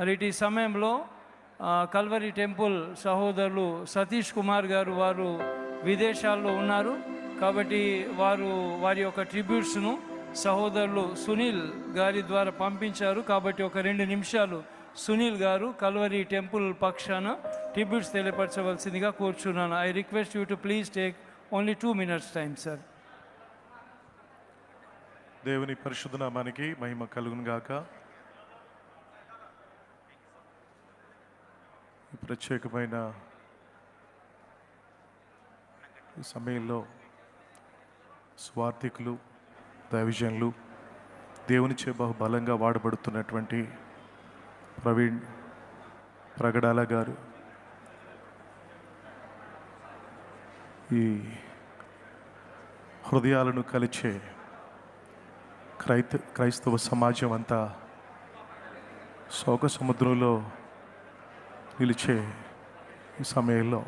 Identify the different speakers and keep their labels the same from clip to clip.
Speaker 1: మరి ఈ సమయంలో కల్వరి టెంపుల్ సహోదరులు సతీష్ కుమార్ గారు వారు విదేశాల్లో ఉన్నారు. కాబట్టి వారి యొక్క ట్రిబ్యూట్స్ను సహోదరులు సునీల్ గారి ద్వారా పంపించారు. కాబట్టి ఒక 2 నిమిషాలు సునీల్ గారు కల్వరి టెంపుల్ పక్షాన ట్రిబ్యూట్స్ తెలియపరచవలసిందిగా కోరుచున్నాను. I request you to please take only 2 minutes time sir.
Speaker 2: దేవుని పరిశుద్ధ నామానికి మహిమ కలుగును గాక. ఈ ప్రత్యేకమైన ఈ సమయంలో స్వార్థికులు, దైవజనులు, దేవునిచే బహుబలంగా వాడబడుతున్నటువంటి ప్రవీణ్ ప్రగడాల గారు ఈ హృదయాలను కలిచే క్రైస్తవ సమాజం అంతా శోక సముద్రంలో నిలిచే ఈ సమయంలో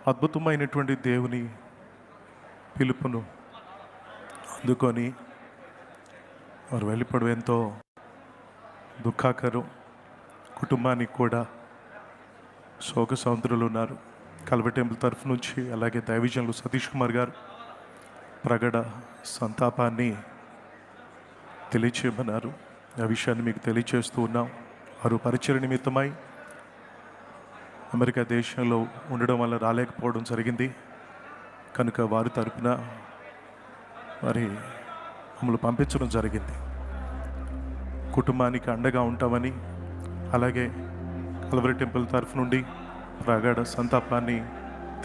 Speaker 2: అద్భుతమైనటువంటి దేవుని పిలుపును అందుకొని వారు వెళ్ళిపోవడం ఎంతో దుఃఖాకరం. కుటుంబానికి కూడా శోక సముద్రంలో ఉన్నారు. కల్వరి టెంపుల్ తరఫు నుంచి అలాగే దైవజనులు సతీష్ కుమార్ గారు ప్రగడ సంతాపాన్ని తెలియచేయమన్నారు. ఆ విషయాన్ని మీకు తెలియచేస్తూ ఉన్నాం. వారు పరిచయ నిమిత్తమై అమెరికా దేశంలో ఉండడం వల్ల రాలేకపోవడం జరిగింది. కనుక వారి తరపున మరి మమ్మల్ని పంపించడం జరిగింది. కుటుంబానికి అండగా ఉంటామని, అలాగే కల్వరి టెంపుల్ తరఫు నుండి ప్రగాఢ సంతాపాన్ని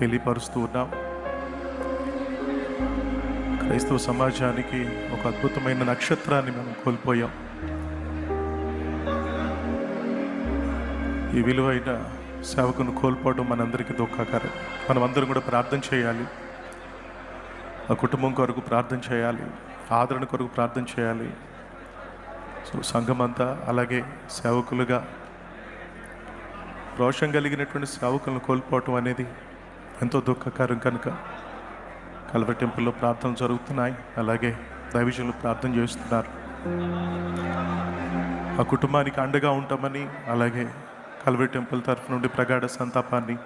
Speaker 2: తెలియపరుస్తూ ఉన్నాం. క్రైస్తవ సమాజానికి ఒక అద్భుతమైన నక్షత్రాన్ని మనం కోల్పోయాం. ఈ విలువైన సేవకును కోల్పోవడం మనందరికీ దుఃఖకరం. మనం అందరం కూడా ప్రార్థన చేయాలి. ఆ కుటుంబం కొరకు ప్రార్థన చేయాలి, ఆదరణ కొరకు ప్రార్థన చేయాలి. సో సంఘం అంతా అలాగే సేవకులుగా రోషం కలిగినటువంటి సేవకులను కోల్పోవటం అనేది ఎంతో దుఃఖకరం. కనుక కల్వరి టెంపుల్లో ప్రార్థనలు జరుగుతున్నాయి, అలాగే దైవజనులు ప్రార్థన చేస్తున్నారు. ఆ కుటుంబానికి అండగా ఉంటామని, అలాగే కల్వరి టెంపుల్ తరఫు నుండి ప్రగాఢ సంతాపాన్ని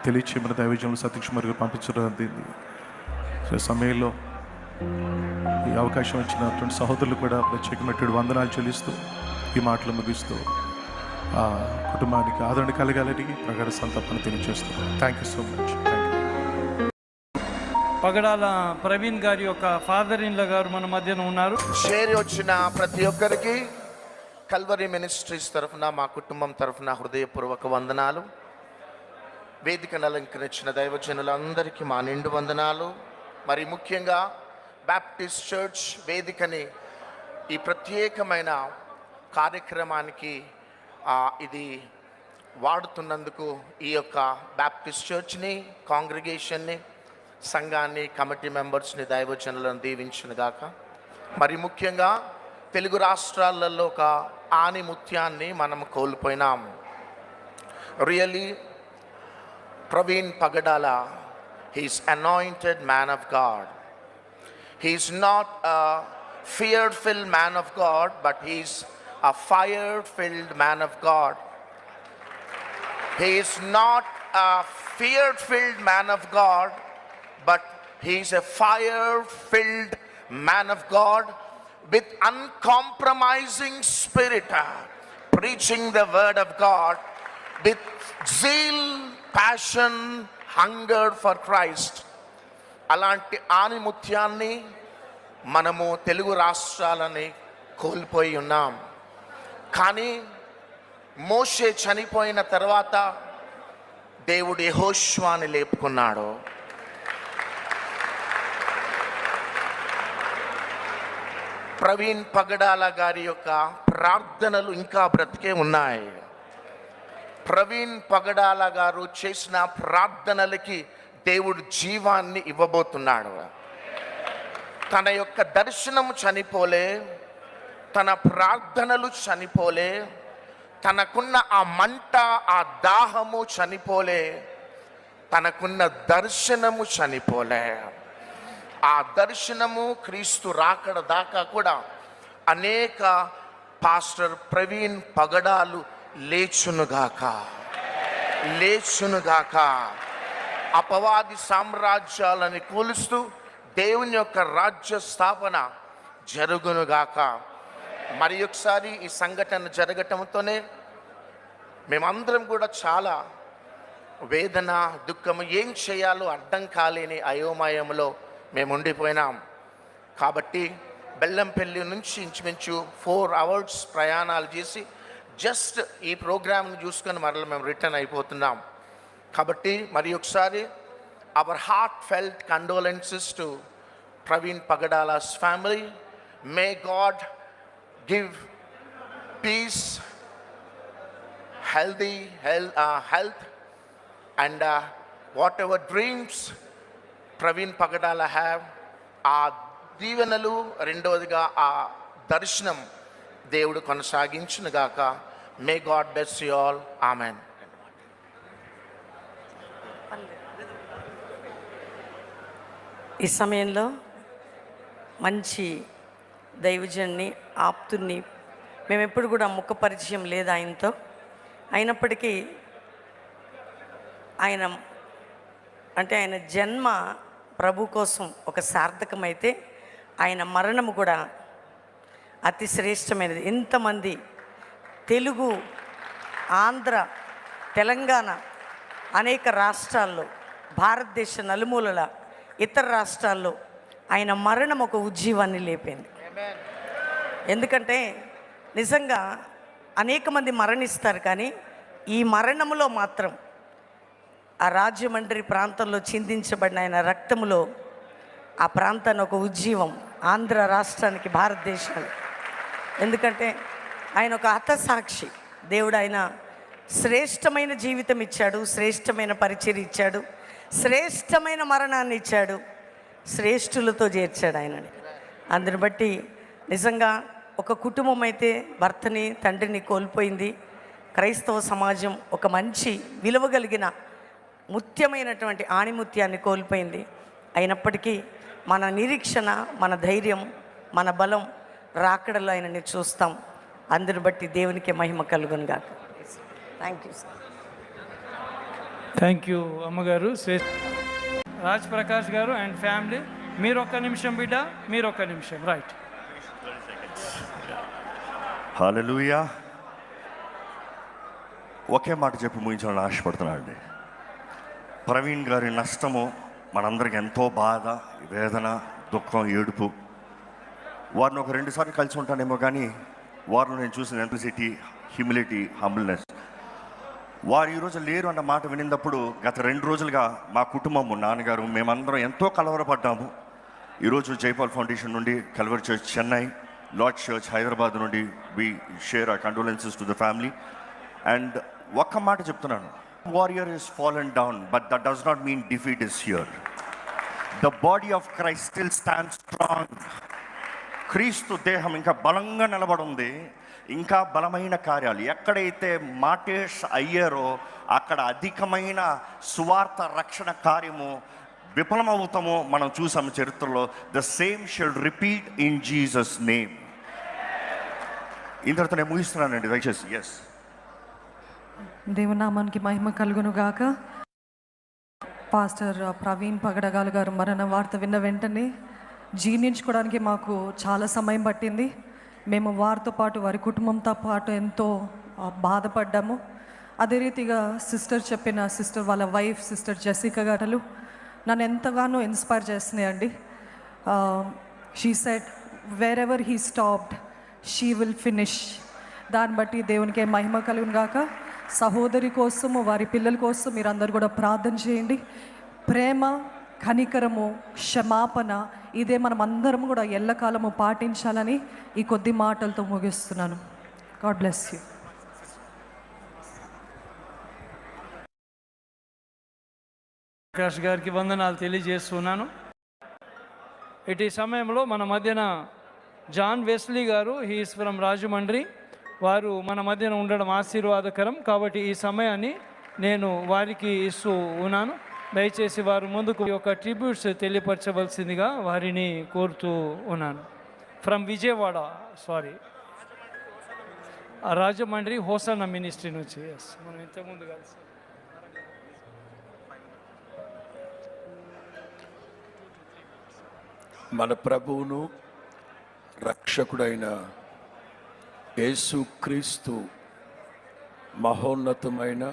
Speaker 2: తెలియచేయమని దైవజనులు సతీష్ కుమార్ గారు పంపించడం జరిగింది. సో సమయంలో ఈ అవకాశం వచ్చినటువంటి సహోదరులు కూడా ప్రత్యేకమైనటువంటి వందనాలు చెల్లిస్తూ ఈ మాటలు ముగిస్తూ ఆ కుటుంబానికి ఆదరణ కలగాలని ప్రగాఢ సంతాపాన్ని తెలియజేస్తున్నాను. Thank you so much.
Speaker 1: Pagadala Praveen గారి యొక్క ఫాదర్ ఇన్ లా గారు మన మధ్యన ఉన్నారు.
Speaker 3: షేర్ వచ్చిన ప్రతి ఒక్కరికి కల్వరి మినిస్ట్రీస్ తరఫున, మా కుటుంబం తరఫున హృదయపూర్వక వందనాలు. వేదికను అలంకరించిన దైవజనులందరికీ మా నిండు వందనాలు. మరి ముఖ్యంగా బ్యాప్టిస్ట్ చర్చ్ వేదికని ఈ ప్రత్యేకమైన కార్యక్రమానికి ఇది వాడుతున్నందుకు ఈ యొక్క బ్యాప్టిస్ట్ చర్చ్ని, కాంగ్రిగేషన్ని, సంఘాన్ని, కమిటీ మెంబర్స్ని, దైవజనులను దీవించును గాక. మరి ముఖ్యంగా తెలుగు రాష్ట్రాలలో ఒక ఆనిముత్యాన్ని మనం కోల్పోయినాం. Really Praveen Pagadala, he's anointed man of God. He's not a fear-filled man of God, but he's a fire-filled man of God. He is not a fear-filled man of God, but he's a fire-filled man of God with uncompromising spirit, preaching the word of God with zeal, passion, hunger for Christ. అలాంటి ఆనిముత్యాన్ని మనము తెలుగు రాష్ట్రాలని కోల్పోయి ఉన్నాం. కానీ మోషే చనిపోయిన తర్వాత దేవుడు యెహోషువని లేపుకున్నాడు. ప్రవీణ్ పగడాల గారి యొక్క ప్రార్థనలు ఇంకా బ్రతికే ఉన్నాయి. ప్రవీణ్ పగడాల గారు చేసిన ప్రార్థనలకి దేవుడు జీవాన్ని ఇవ్వబోతున్నాడు. తన యొక్క దర్శనము చనిపోలే, తన ప్రార్థనలు చనిపోలే, తనకున్న ఆ మంట, ఆ దాహము చనిపోలే, తనకున్న దర్శనము చనిపోలే. ఆ దర్శనము క్రీస్తు రాకడ దాకా కూడా అనేక పాస్టర్ ప్రవీణ్ పగడాలు లేచునుగాక, లేచునుగాక. అపవాది సామ్రాజ్యాలని కూలుస్తూ దేవుని యొక్క రాజ్య స్థాపన జరుగునుగాక. మరి ఒకసారి ఈ సంఘటన జరగటంతోనే మేమందరం కూడా చాలా వేదన, దుఃఖము, ఏం చేయాలో అర్థం కాలేని అయోమయంలో మేము ఉండిపోయినాం. కాబట్టి బెల్లంపల్లి నుంచి ఇంచుమించు 4 hours ప్రయాణాలు చేసి జస్ట్ ఈ ప్రోగ్రామ్ని చూసుకొని మరలా మేము రిటర్న్ అయిపోతున్నాం. కాబట్టి మరి ఒకసారి our heartfelt condolences to Praveen Pagadala's family. May God give peace, health and whatever dreams Praveen Pagadala have, ఆ దీవెనలు, రెండవదిగా ఆ దర్శనం దేవుడు కొనసాగించునుగాక. May God bless you all. Amen.
Speaker 4: ఈ సమయంలో మంచి దైవజన్ని, ఆప్తుని, మేము ఎప్పుడు కూడా ముఖ పరిచయం లేదు ఆయనతో. అయినప్పటికీ ఆయన జన్మ ప్రభు కోసం ఒక సార్థకమైతే ఆయన మరణము కూడా అతి శ్రేష్టమైనది. ఇంతమంది తెలుగు, ఆంధ్ర, తెలంగాణ, అనేక రాష్ట్రాల్లో, భారతదేశ నలుమూలల ఇతర రాష్ట్రాల్లో ఆయన మరణం ఒక ఉజ్జీవాన్ని లేపింది. ఎందుకంటే నిజంగా అనేక మంది మరణిస్తారు, కానీ ఈ మరణములో మాత్రం ఆ రాజమండ్రి ప్రాంతంలో చిందించబడిన ఆయన రక్తములో ఆ ప్రాంతాన్ని ఒక ఉజ్జీవం, ఆంధ్ర రాష్ట్రానికి, భారతదేశానికి. ఎందుకంటే ఆయన ఒక హతసాక్షి. దేవుడు ఆయన శ్రేష్టమైన జీవితం ఇచ్చాడు, శ్రేష్టమైన పరిచర్య ఇచ్చాడు, శ్రేష్టమైన మరణాన్ని ఇచ్చాడు, శ్రేష్ఠులతో చేర్చాడు ఆయనని. అందుని బట్టి నిజంగా ఒక కుటుంబం అయితే భర్తని, తండ్రిని కోల్పోయింది. క్రైస్తవ సమాజం ఒక మంచి విలువ కలిగిన ముత్యమైనటువంటి ఆణిముత్యాన్ని కోల్పోయింది. అయినప్పటికీ మన నిరీక్షణ, మన ధైర్యం, మన బలం రాకడలో ఆయనని చూస్తాం. అందుని బట్టి దేవునికి మహిమ కలుగును గాక. Thank you sir.
Speaker 1: Thank you అమ్మగారు. రాజ్ ప్రకాష్ గారు అండ్ ఫ్యామిలీ, మీరు ఒక్క నిమిషం బిడ్డ, మీరు ఒక్క నిమిషం. రైట్.
Speaker 5: హల్లెలూయా. ఒకే మాట చెప్పి ముగించాలని ఆశపడుతున్నాను అండి. ప్రవీణ్ గారి నష్టము మనందరికి ఎంతో బాధ, వేదన, దుఃఖం, ఏడుపు. వారిని ఒక 2 సార్లు కలిసి ఉంటానేమో, కానీ వారిలో నేను చూసిన ఎంప్లిసిటీ, హ్యూమిలిటీ, హంబుల్నెస్. వారు ఈరోజు లేరు అన్న మాట వినినప్పుడు గత 2 రోజులుగా మా కుటుంబము, నాన్నగారు, మేమందరం ఎంతో కలవరపడ్డాము. ఈరోజు జైపాల్ ఫౌండేషన్ నుండి, Calvary church Chennai, Lord church Hyderabad నుండి we share our condolences to the family. And ఒక్క మాట చెప్తున్నాను, warrior is fallen down, but that does not mean defeat is here. The body of Christ still stands strong. క్రీస్తు దేహం ఇంకా బలంగా నిలబడింది. ఇంకా బలమైన కార్యాలు ఎక్కడైతే మాటేష్ అయ్యారో అక్కడ అధికమైన సువార్త రక్షణ కార్యము విఫలమవుతామో మనం చూసాము చరిత్రలో. The same should repeat in Jesus name. ఇంతటితో నేను ముగిస్తున్నానండి, దయచేసి. ఎస్,
Speaker 6: దేవునామానికి మహిమ కలుగును గాక. పాస్టర్ ప్రవీణ్ పగడగాలు గారు మరణ వార్త విన్న వెంటనే జీర్ణించుకోవడానికి మాకు చాలా సమయం పట్టింది. మేము వారితో పాటు, వారి కుటుంబంతో పాటు ఎంతో బాధపడ్డాము. అదే రీతిగా సిస్టర్ వాళ్ళ వైఫ్ సిస్టర్ జెసికా గారు నన్ను ఎంతగానో ఇన్స్పైర్ చేస్తున్నాయండి. She said wherever he stopped she will finish. దాన్ని బట్టి దేవునికి మహిమ కలుగును గాక. సహోదరి కోసము, వారి పిల్లల కోసం మీరందరూ కూడా ప్రార్థన చేయండి. ప్రేమ, కనికరము, క్షమాపణ, ఇదే మనం అందరం కూడా ఎల్లకాలము పాటించాలని ఈ కొద్ది మాటలతో ముగిస్తున్నాను. God bless you.
Speaker 1: ప్రకాష్ గారికి వందనాలు తెలియజేస్తున్నాను. ఇటు సమయంలో మన మధ్యన జాన్ వెస్లీ గారు, హీఈస్ ఫ్రమ్ రాజమండ్రి, వారు మన మధ్యన ఉండడం ఆశీర్వాదకరం. కాబట్టి ఈ సమయాన్ని నేను వారికి ఇస్తూ ఉన్నాను. దయచేసి వారు ముందుకు ఒక ట్రిబ్యూట్స్ తెలియపరచవలసిందిగా వారిని కోరుతూ ఉన్నాను. From Vijayawada, sorry, Rajahmundry hosanna ministry నుంచి. ఎస్, మనం ఇంతకుముందు కలిసి.
Speaker 7: మన ప్రభువును రక్షకుడైన యేసుక్రీస్తు మహోన్నతమైన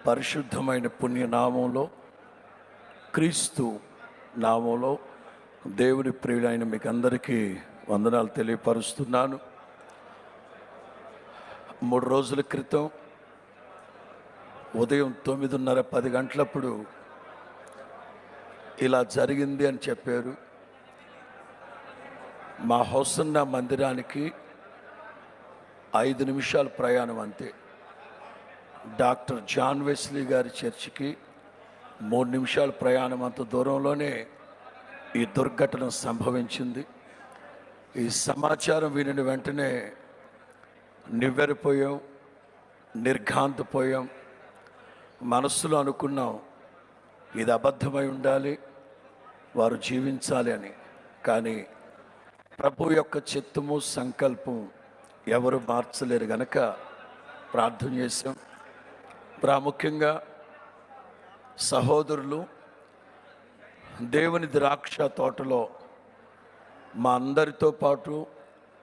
Speaker 7: పరిశుద్ధమైన పుణ్యనామంలో, క్రీస్తు నామంలో దేవుని ప్రియుడైన మీకు అందరికీ వందనాలు తెలియపరుస్తున్నాను. 3 రోజుల క్రితం ఉదయం 9:30-10 గంటలప్పుడు ఇలా జరిగింది అని చెప్పారు. మా హోసన్న మందిరానికి 5 నిమిషాల ప్రయాణం అంతే. డాక్టర్ జాన్ వెస్లీ గారి చర్చికి 3 నిమిషాల ప్రయాణం, అంత దూరంలోనే ఈ దుర్ఘటన సంభవించింది. ఈ సమాచారం వినిన వెంటనే నివ్వెరపోయాం, నిర్ఘాంతపోయాం. మనస్సులో అనుకున్నాం, ఇది అబద్ధమై ఉండాలి, వారు జీవించాలి అని. కానీ ప్రభు యొక్క చిత్తము సంకల్పం ఎవరు మార్చలేరు గనక ప్రార్థన చేశాం. ప్రాముఖ్యంగా సహోదరులు దేవుని ద్రాక్ష తోటలో మా అందరితో పాటు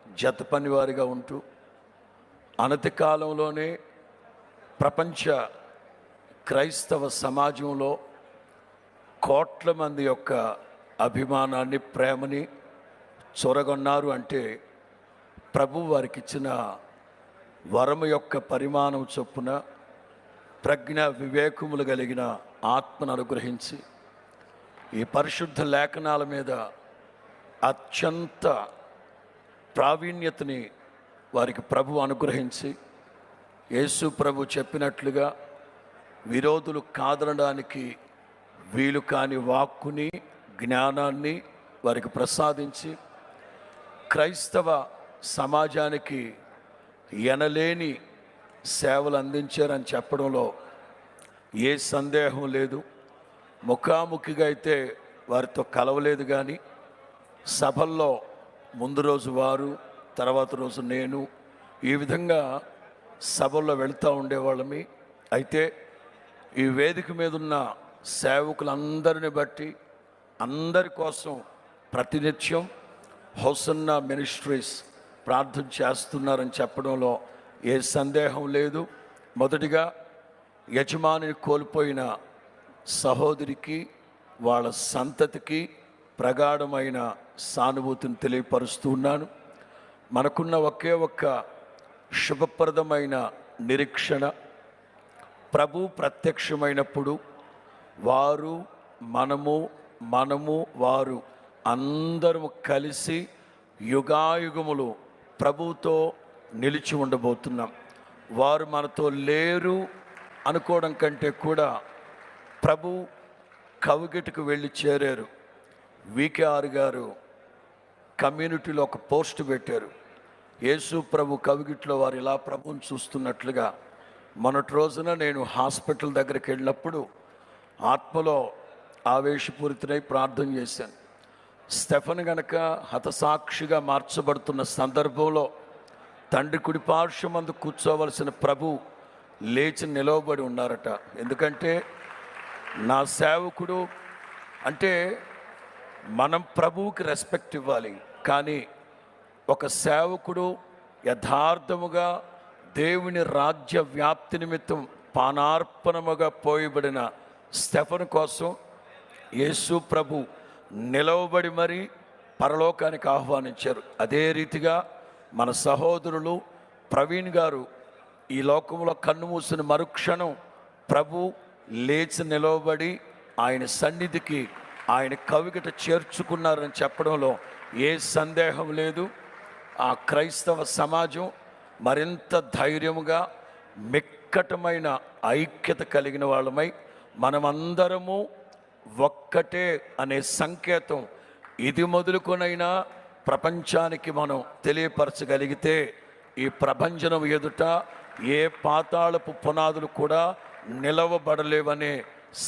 Speaker 7: జత పనివారిగా ఉంటూ అనతి కాలంలోనే ప్రపంచ క్రైస్తవ సమాజంలో కోట్ల మంది యొక్క అభిమానాన్ని, ప్రేమని చొరగొన్నారు. అంటే ప్రభు వారికి ఇచ్చిన వరము యొక్క పరిమాణం చొప్పున ప్రజ్ఞ వివేకములు కలిగిన ఆత్మను అనుగ్రహించి ఈ పరిశుద్ధ లేఖనాల మీద అత్యంత ప్రావీణ్యతని వారికి ప్రభు అనుగ్రహించి, యేసు ప్రభు చెప్పినట్లుగా విరోధులు కాదనడానికి వీలు కాని వాక్కుని, జ్ఞానాన్ని వారికి ప్రసాదించి క్రైస్తవ సమాజానికి ఎనలేని సేవలు అందించారని చెప్పడంలో ఏ సందేహం లేదు. ముఖాముఖిగా అయితే వారితో కలవలేదు, కానీ సభల్లో ముందు రోజు వారు, తర్వాత రోజు నేను, ఈ విధంగా సభల్లో వెళ్తూ ఉండేవాళ్ళమి. అయితే ఈ వేదిక మీద ఉన్న సేవకులందరిని బట్టి అందరి కోసం ప్రతినిత్యం హోసన్న మినిస్ట్రీస్ ప్రార్థన చేస్తున్నారని చెప్పడంలో ఏ సందేహం లేదు. మొదటిగా యజమానిని కోల్పోయిన సహోదరికి, వాళ్ళ సంతతికి ప్రగాఢమైన సానుభూతిని తెలియపరుస్తూ ఉన్నాను. మనకున్న ఒకే ఒక్క శుభప్రదమైన నిరీక్షణ, ప్రభు ప్రత్యక్షమైనప్పుడు వారు, మనము వారు అందరము కలిసి యుగాయుగములు ప్రభువుతో నిలిచి ఉండబోతున్నాం. వారు మనతో లేరు అనుకోవడం కంటే కూడా ప్రభు కవిగిటికి వెళ్ళి చేరారు. వికేఆర్ గారు కమ్యూనిటీలో ఒక పోస్ట్ పెట్టారు. యేసు ప్రభు కవిగిట్లో వారు ఇలా ప్రభువుని చూస్తున్నట్లుగా. మొన్నటి రోజున నేను హాస్పిటల్ దగ్గరికి వెళ్ళినప్పుడు ఆత్మలో ఆవేశపూరితనై ప్రార్థన చేశాను. స్టెఫన్ గనక హతసాక్షిగా మార్చబడుతున్న సందర్భంలో తండ్రి కుడిపార్శ్వమందు కూర్చోవలసిన ప్రభు లేచి నిలవబడి ఉన్నారట. ఎందుకంటే నా సేవకుడు అంటే మనం ప్రభువుకి రెస్పెక్ట్ ఇవ్వాలి, కానీ ఒక సేవకుడు యథార్థముగా దేవుని రాజ్య వ్యాప్తి నిమిత్తం పానార్పణముగా పోయబడిన స్టెఫన్ కోసం యేసు ప్రభు నిలవబడి మరీ పరలోకానికి ఆహ్వానించారు. అదే రీతిగా మన సహోదరులు ప్రవీణ్ గారు ఈ లోకంలో కన్ను మూసిన మరుక్షణం ప్రభు లేచి నిలవబడి ఆయన సన్నిధికి, ఆయన కవిగిట చేర్చుకున్నారని చెప్పడంలో ఏ సందేహం లేదు. ఆ క్రైస్తవ సమాజం మరింత ధైర్యముగా, మిక్కటమైన ఐక్యత కలిగిన వాళ్ళమై మనమందరము ఒక్కటే అనే సంకేతం ఇది మొదలుకొనైనా ప్రపంచానికి మనం తెలియపరచగలిగితే ఈ ప్రపంచం ఎదుట ఏ పాతాళపు పునాదులు కూడా నిలవబడలేవనే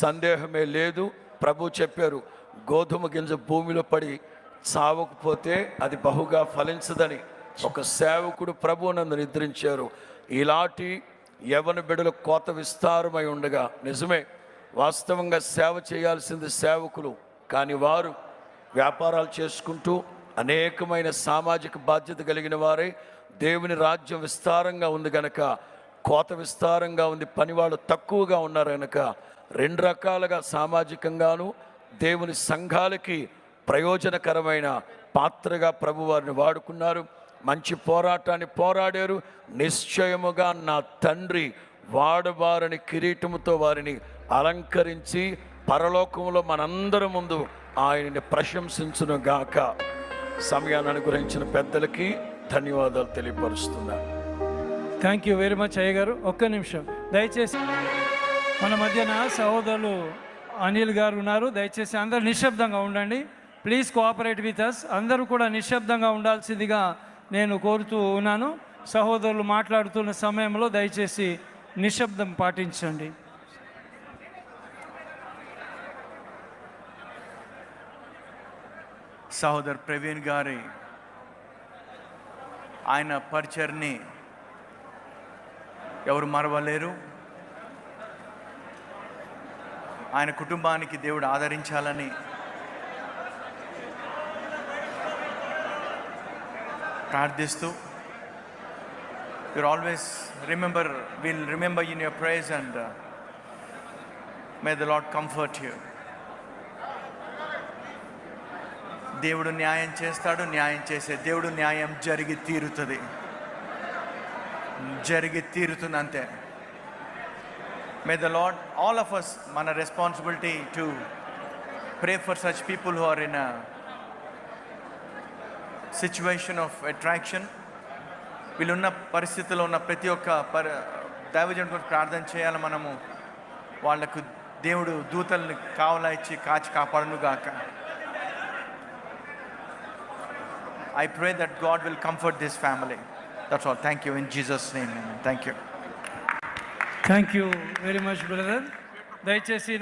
Speaker 7: సందేహమే లేదు. ప్రభు చెప్పారు, గోధుమ గింజ భూమిలో పడి చావకపోతే అది బహుగా ఫలించదని ఒక సేవకుడు ప్రభువునందు నిద్రించారు. ఇలాంటి యవన బిడ్డల కోత విస్తారమై ఉండగా, నిజమే వాస్తవంగా సేవ చేయాల్సింది సేవకులు, కానీ వారు వ్యాపారాలు చేసుకుంటూ అనేకమైన సామాజిక బాధ్యత కలిగిన వారే. దేవుని రాజ్యం విస్తారంగా ఉంది కనుక కోత విస్తారంగా ఉంది, పనివాళ్ళు తక్కువగా ఉన్నారు కనుక 2 రకాలుగా సామాజికంగాను దేవుని సంఘాలకి ప్రయోజనకరమైన పాత్రగా ప్రభు వారిని వాడుకున్నారు. మంచి పోరాటాన్ని పోరాడారు. నిశ్చయముగా నా తండ్రి వాడబారని కిరీటముతో వారిని అలంకరించి పరలోకంలో మనందరి ముందు ఆయనని ప్రశంసించును గాక. సమయాన్ని అనుగ్రహించిన పెద్దలకి ధన్యవాదాలు తెలియపరుస్తున్నాను.
Speaker 1: థ్యాంక్ యూ వెరీ మచ్ అయ్య గారు. ఒక్క నిమిషం దయచేసి, మన మధ్యన సహోదరులు అనిల్ గారు ఉన్నారు. దయచేసి అందరూ నిశ్శబ్దంగా ఉండండి. Please cooperate with us. అందరూ కూడా నిశ్శబ్దంగా ఉండాల్సిందిగా నేను కోరుతూ ఉన్నాను. సహోదరులు మాట్లాడుతున్న సమయంలో దయచేసి నిశ్శబ్దం పాటించండి.
Speaker 8: సహోదర్ ప్రవీణ్ గారి ఆయన పరిచర్ని ఎవరు మరవలేరు. ఆయన కుటుంబానికి దేవుడు ఆదరించాలని ప్రార్థిస్తూ, you're always we'll remember in your prayers and may the Lord comfort you. దేవుడు న్యాయం చేస్తాడు, న్యాయం చేసే దేవుడు. న్యాయం జరిగి తీరుతుంది అంతే. May the Lord all of us, మన responsibility to pray for such people who are in a situation of attraction. వీళ్ళున్న పరిస్థితుల్లో ఉన్న ప్రతి ఒక్క దైవజనుడి గురించి ప్రార్థన చేయాలి మనము. వాళ్లకు దేవుడు దూతల్ని కావలా ఇచ్చి కాచి కాపాడును గాక. I pray that God will comfort this family. That's all. Thank you in Jesus' name. Thank you.
Speaker 1: Thank you very much brother. దయచేసి